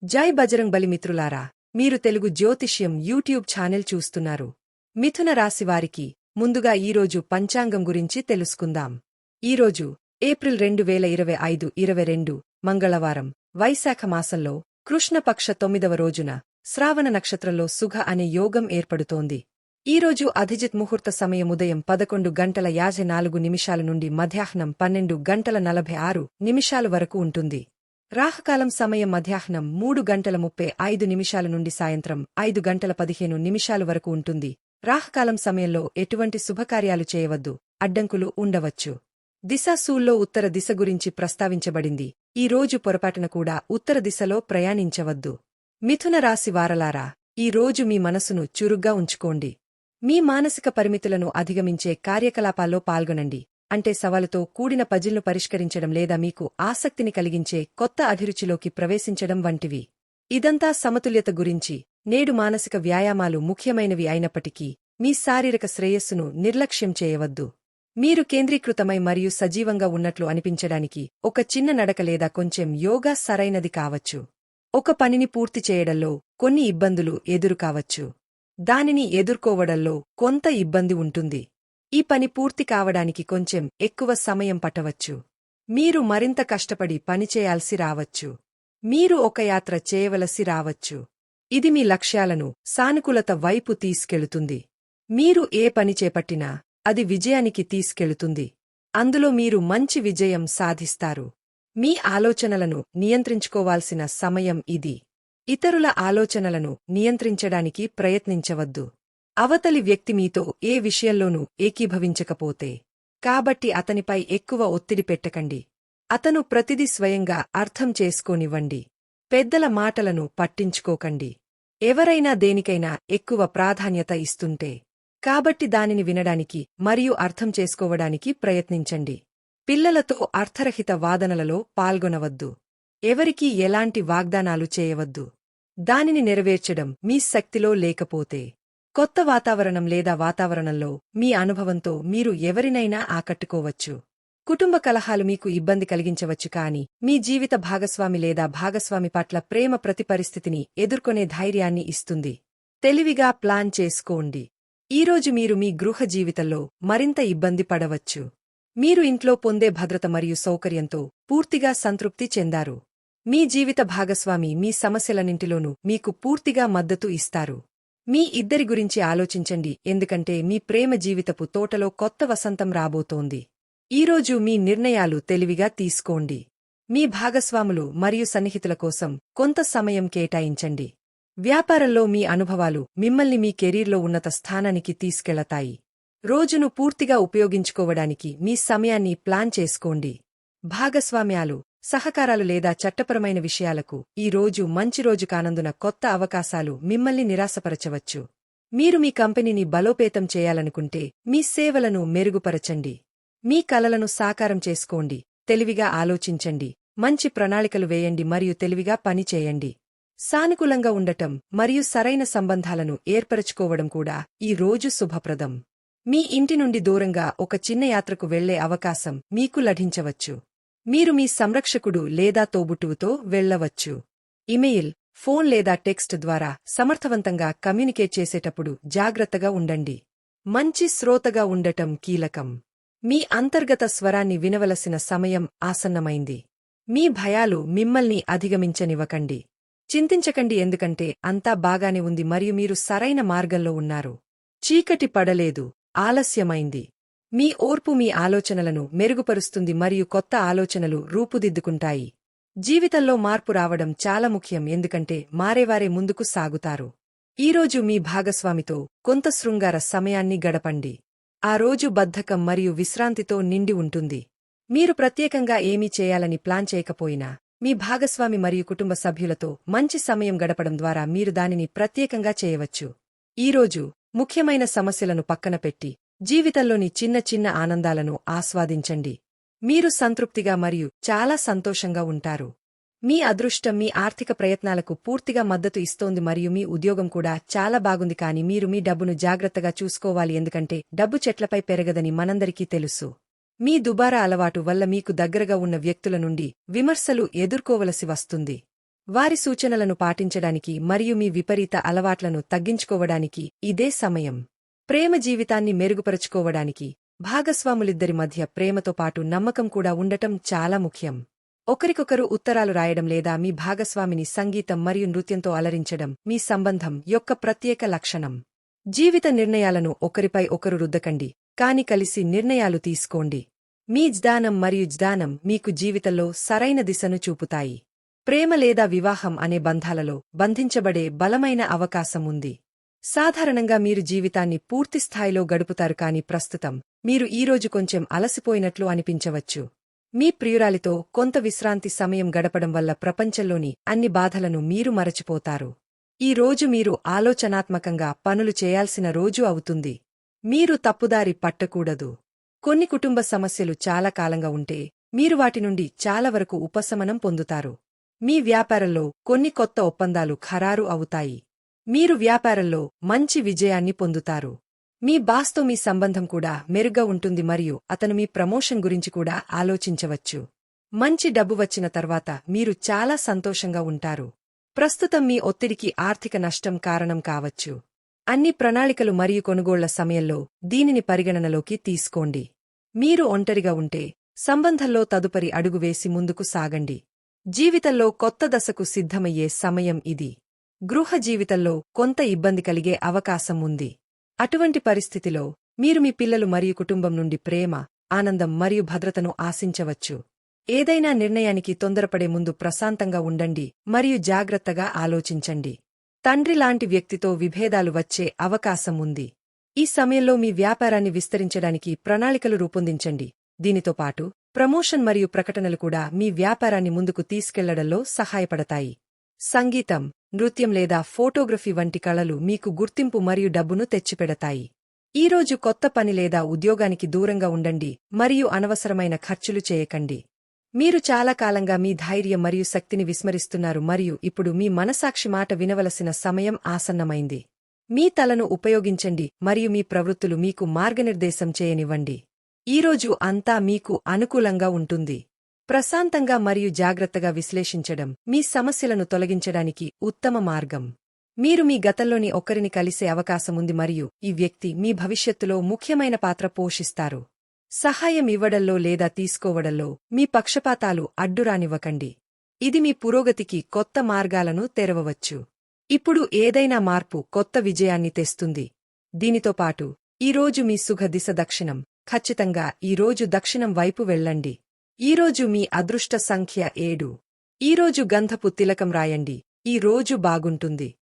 జై బజరంగ్ బలి మిత్రులారా, మీరు తెలుగు జ్యోతిష్యం యూట్యూబ్ ఛానల్ చూస్తున్నారు. మిథున రాశివారికి ముందుగా ఈరోజు పంచాంగం గురించి తెలుసుకుందాం. ఈరోజు ఏప్రిల్ 2025 22 మంగళవారం, వైశాఖ మాసంలో కృష్ణపక్ష 9వ రోజున శ్రావణ నక్షత్రంలో సుఘ అనే యోగం ఏర్పడుతోంది. ఈరోజు అభిజిత్ ముహూర్త సమయం ఉదయం 11:54 నుండి మధ్యాహ్నం 12:46 వరకు ఉంటుంది. రాహుకాలం సమయం మధ్యాహ్నం 3:35 నుండి సాయంత్రం 5:15 వరకు ఉంటుంది. రాహుకాలం సమయంలో ఎటువంటి శుభకార్యాలు చేయవద్దు, అడ్డంకులు ఉండవచ్చు. దిశాశూల్లో ఉత్తర దిశ గురించి ప్రస్తావించబడింది. ఈ రోజు పొరపాటున కూడా ఉత్తర దిశలో ప్రయాణించవద్దు. మిథున రాశి వారలారా, ఈ రోజు మీ మనసును చురుగ్గా ఉంచుకోండి. మీ మానసిక పరిమితులను అధిగమించే కార్యకలాపాల్లో పాల్గొనండి. అంటే సవాలుతో కూడిన పజిల్ను పరిష్కరించడం లేదా మీకు ఆసక్తిని కలిగించే కొత్త అభిరుచిలోకి ప్రవేశించడం వంటివి. ఇదంతా సమతుల్యత గురించి. నేడు మానసిక వ్యాయామాలు ముఖ్యమైనవి అయినప్పటికీ మీ శారీరక శ్రేయస్సును నిర్లక్ష్యం చేయవద్దు. మీరు కేంద్రీకృతమై మరియు సజీవంగా ఉన్నట్లు అనిపించడానికి ఒక చిన్న నడక లేదా కొంచెం యోగా సరైనది కావచ్చు. ఒక పనిని పూర్తి చేయడంలో కొన్ని ఇబ్బందులు ఎదురుకావచ్చు. దానిని ఎదుర్కోవడంలో కొంత ఇబ్బంది ఉంటుంది. ఈ పని పూర్తి కావడానికి కొంచెం ఎక్కువ సమయం పట్టవచ్చు. మీరు మరింత కష్టపడి పనిచేయాల్సి రావచ్చు. మీరు ఒక యాత్ర చేయవలసి రావచ్చు. ఇది మీ లక్ష్యాలను సానుకూలత వైపు తీసుకెళుతుంది. మీరు ఏ పని చేపట్టినా అది విజయానికి తీసుకెళుతుంది. అందులో మీరు మంచి విజయం సాధిస్తారు. మీ ఆలోచనలను నియంత్రించుకోవాల్సిన సమయం ఇది. ఇతరుల ఆలోచనలను నియంత్రించడానికి ప్రయత్నించవద్దు. అవతలి వ్యక్తి మీతో ఏ విషయంలోనూ ఏకీభవించకపోతే కాబట్టి అతనిపై ఎక్కువ ఒత్తిడి పెట్టకండి. అతను ప్రతిదీ స్వయంగా అర్థం చేసుకోనివ్వండి. పెద్దల మాటలను పట్టించుకోకండి. ఎవరైనా దేనికైనా ఎక్కువ ప్రాధాన్యత ఇస్తుంటే కాబట్టి దానిని వినడానికి మరియు అర్థం చేసుకోవడానికి ప్రయత్నించండి. పిల్లలతో అర్థరహిత వాదనలలో పాల్గొనవద్దు. ఎవరికీ ఎలాంటి వాగ్దానాలు చేయవద్దు. దానిని నెరవేర్చడం మీ శక్తిలో లేకపోతే కొత్త వాతావరణం లేదా వాతావరణంలో మీ అనుభవంతో మీరు ఎవరినైనా ఆకట్టుకోవచ్చు. కుటుంబ కలహాలు మీకు ఇబ్బంది కలిగించవచ్చు, కానీ మీ జీవిత భాగస్వామి లేదా భాగస్వామి పట్ల ప్రేమ ప్రతి పరిస్థితిని ఎదుర్కొనే ధైర్యాన్ని ఇస్తుంది. తెలివిగా ప్లాన్ చేసుకోండి. ఈరోజు మీరు మీ గృహ జీవితంలో మరింత ఇబ్బంది పడవచ్చు. మీరు ఇంట్లో పొందే భద్రత మరియు సౌకర్యంతో పూర్తిగా సంతృప్తి చెందారు. మీ జీవిత భాగస్వామి మీ సమస్యలన్నింటిలోనూ మీకు పూర్తిగా మద్దతు ఇస్తారు. మీ ఇద్దరి గురించి ఆలోచించండి, ఎందుకంటే మీ ప్రేమ జీవితపు తోటలో కొత్త వసంతం రాబోతోంది. ఈరోజు మీ నిర్ణయాలు తెలివిగా తీసుకోండి. మీ భాగస్వాములు మరియు సన్నిహితుల కోసం కొంత సమయం కేటాయించండి. వ్యాపారంలో మీ అనుభవాలు మిమ్మల్ని మీ కెరీర్లో ఉన్నత స్థానానికి తీసుకెళతాయి. రోజును పూర్తిగా ఉపయోగించుకోవడానికి మీ సమయాన్ని ప్లాన్ చేసుకోండి. భాగస్వామ్యాలు, సహకారాలు లేదా చట్టపరమైన విషయాలకు ఈ రోజు మంచి రోజు కానందున కొత్త అవకాశాలు మిమ్మల్ని నిరాశపరచవచ్చు. మీరు మీ కంపెనీని బలోపేతం చేయాలనుకుంటే మీ సేవలను మెరుగుపరచండి. మీ కలలను సాకారం చేసుకోండి. తెలివిగా ఆలోచించండి. మంచి ప్రణాళికలు వేయండి మరియు తెలివిగా పనిచేయండి. సానుకూలంగా ఉండటం మరియు సరైన సంబంధాలను ఏర్పరచుకోవడం కూడా ఈ రోజు శుభప్రదం. మీ ఇంటి నుండి దూరంగా ఒక చిన్న యాత్రకు వెళ్లే అవకాశం మీకు లభించవచ్చు. మీరు మీ సంరక్షకుడు లేదా తోబుట్టువుతో వెళ్లవచ్చు. ఇమెయిల్, ఫోన్ లేదా టెక్స్ట్ ద్వారా సమర్థవంతంగా కమ్యూనికేట్ చేసేటప్పుడు జాగ్రత్తగా ఉండండి. మంచి శ్రోతగా ఉండటం కీలకం. మీ అంతర్గత స్వరాన్ని వినవలసిన సమయం ఆసన్నమైంది. మీ భయాలు మిమ్మల్ని అధిగమించనివ్వకండి. చింతించకండి, ఎందుకంటే అంతా బాగానే ఉంది మరియు మీరు సరైన మార్గంలో ఉన్నారు. చీకటి పడలేదు, ఆలస్యమైంది. మీ ఓర్పు మీ ఆలోచనలను మెరుగుపరుస్తుంది మరియు కొత్త ఆలోచనలు రూపుదిద్దుకుంటాయి. జీవితంలో మార్పు రావడం చాలా ముఖ్యం, ఎందుకంటే మారేవారే ముందుకు సాగుతారు. ఈరోజు మీ భాగస్వామితో కొంత శృంగార సమయాన్ని గడపండి. ఆ రోజు బద్ధకం మరియు విశ్రాంతితో నిండి ఉంటుంది. మీరు ప్రత్యేకంగా ఏమీ చేయాలని ప్లాన్ చేయకపోయినా మీ భాగస్వామి మరియు కుటుంబ సభ్యులతో మంచి సమయం గడపడం ద్వారా మీరు దానిని ప్రత్యేకంగా చేయవచ్చు. ఈరోజు ముఖ్యమైన సమస్యలను పక్కన పెట్టి జీవితంలోని చిన్న చిన్న ఆనందాలను ఆస్వాదించండి. మీరు సంతృప్తిగా మరియు చాలా సంతోషంగా ఉంటారు. మీ అదృష్టం మీ ఆర్థిక ప్రయత్నాలకు పూర్తిగా మద్దతు ఇస్తోంది మరియు మీ ఉద్యోగం కూడా చాలా బాగుంది, కానీ మీరు మీ డబ్బును జాగ్రత్తగా చూసుకోవాలి, ఎందుకంటే డబ్బు చెట్లపై పెరగదని మనందరికీ తెలుసు. మీ దుబారా అలవాటు వల్ల మీకు దగ్గరగా ఉన్న వ్యక్తుల నుండి విమర్శలు ఎదుర్కోవలసి వస్తుంది. వారి సూచనలను పాటించడానికి మరియు మీ విపరీత అలవాట్లను తగ్గించుకోవడానికి ఇదే సమయం. ప్రేమ జీవితాన్ని మెరుగుపరుచుకోవడానికి భాగస్వాములిద్దరి మధ్య ప్రేమతో పాటు నమ్మకం కూడా ఉండటం చాలా ముఖ్యం. ఒకరికొకరు ఉత్తరాలు రాయడం లేదా మీ భాగస్వామిని సంగీతం మరియు నృత్యంతో అలరించడం మీ సంబంధం యొక్క ప్రత్యేక లక్షణం. జీవిత నిర్ణయాలను ఒకరిపై ఒకరు రుద్దకండి, కాని కలిసి నిర్ణయాలు తీసుకోండి. మీ జ్ఞానం మరియు జ్ఞానం మీకు జీవితంలో సరైన దిశను చూపుతాయి. ప్రేమ లేదా వివాహం అనే బంధాలలో బంధించబడే బలమైన అవకాశం ఉంది. సాధారణంగా మీరు జీవితాన్ని పూర్తిస్థాయిలో గడుపుతారు, కాని ప్రస్తుతం మీరు ఈరోజు కొంచెం అలసిపోయినట్లు అనిపించవచ్చు. మీ ప్రియురాలితో కొంత విశ్రాంతి సమయం గడపడం వల్ల ప్రపంచంలోని అన్ని బాధలను మీరు మరచిపోతారు. ఈ రోజు మీరు ఆలోచనాత్మకంగా పనులు చేయాల్సిన రోజు అవుతుంది. మీరు తప్పుదారి పట్టకూడదు. కొన్ని కుటుంబ సమస్యలు చాలా కాలంగా ఉంటే మీరు వాటి నుండి చాలా వరకు ఉపశమనం పొందుతారు. మీ వ్యాపారంలో కొన్ని కొత్త ఒప్పందాలు ఖరారు అవుతాయి. మీరు వ్యాపారంలో మంచి విజయాన్ని పొందుతారు. మీ బాస్తో మీ సంబంధం కూడా మెరుగ్గా ఉంటుంది మరియు అతను మీ ప్రమోషన్ గురించి కూడా ఆలోచించవచ్చు. మంచి డబ్బు వచ్చిన తర్వాత మీరు చాలా సంతోషంగా ఉంటారు. ప్రస్తుతం మీ ఒత్తిడికి ఆర్థిక నష్టం కారణం కావచ్చు. అన్ని ప్రణాళికలు మరియు కొనుగోళ్ల సమయంలో దీనిని పరిగణనలోకి తీసుకోండి. మీరు ఒంటరిగా ఉంటే సంబంధంలో తదుపరి అడుగు వేసి ముందుకు సాగండి. జీవితంలో కొత్త దశకు సిద్ధమయ్యే సమయం ఇది. గృహ జీవితంలో కొంత ఇబ్బంది కలిగే అవకాశం ఉంది. అటువంటి పరిస్థితిలో మీరు మీ పిల్లలు మరియు కుటుంబం నుండి ప్రేమ, ఆనందం మరియు భద్రతను ఆశించవచ్చు. ఏదైనా నిర్ణయానికి తొందరపడే ముందు ప్రశాంతంగా ఉండండి మరియు జాగ్రత్తగా ఆలోచించండి. తండ్రి లాంటి వ్యక్తితో విభేదాలు వచ్చే అవకాశం ఉంది. ఈ సమయంలో మీ వ్యాపారాన్ని విస్తరించడానికి ప్రణాళికలు రూపొందించండి. దీనితో పాటు ప్రమోషన్ మరియు ప్రకటనలు కూడా మీ వ్యాపారాన్ని ముందుకు తీసుకెళ్లడంలో సహాయపడతాయి. సంగీతం, నృత్యం లేదా ఫోటోగ్రఫీ వంటి కళలు మీకు గుర్తింపు మరియు డబ్బును తెచ్చిపెడతాయి. ఈరోజు కొత్త పని లేదా ఉద్యోగానికి దూరంగా ఉండండి మరియు అనవసరమైన ఖర్చులు చేయకండి. మీరు చాలా కాలంగా మీ ధైర్యం మరియు శక్తిని విస్మరిస్తున్నారు మరియు ఇప్పుడు మీ మనసాక్షి మాట వినవలసిన సమయం ఆసన్నమైంది. మీ తలను ఉపయోగించండి మరియు మీ ప్రవృత్తులు మీకు మార్గనిర్దేశం చేయనివ్వండి. ఈరోజు అంతా మీకు అనుకూలంగా ఉంటుంది. ప్రశాంతంగా మరియు జాగ్రత్తగా విశ్లేషించడం మీ సమస్యలను తొలగించడానికి ఉత్తమ మార్గం. మీరు మీ గతంలోని ఒకరిని కలిసే అవకాశముంది మరియు ఈ వ్యక్తి మీ భవిష్యత్తులో ముఖ్యమైన పాత్ర పోషిస్తారు. సహాయం ఇవ్వడంలో లేదా తీసుకోవడంలో మీ పక్షపాతాలు అడ్డురానివ్వకండి. ఇది మీ పురోగతికి కొత్త మార్గాలను తెరవవచ్చు. ఇప్పుడు ఏదైనా మార్పు కొత్త విజయాన్ని తెస్తుంది. దీనితో పాటు ఈరోజు మీ సుఖ దిశ దక్షిణం. ఖచ్చితంగా ఈరోజు దక్షిణం వైపు వెళ్ళండి. ఈరోజు మీ అదృష్ట సంఖ్య 7. ఈరోజు గంధపు తిలకం రాయండి. ఈ రోజు బాగుంటుంది.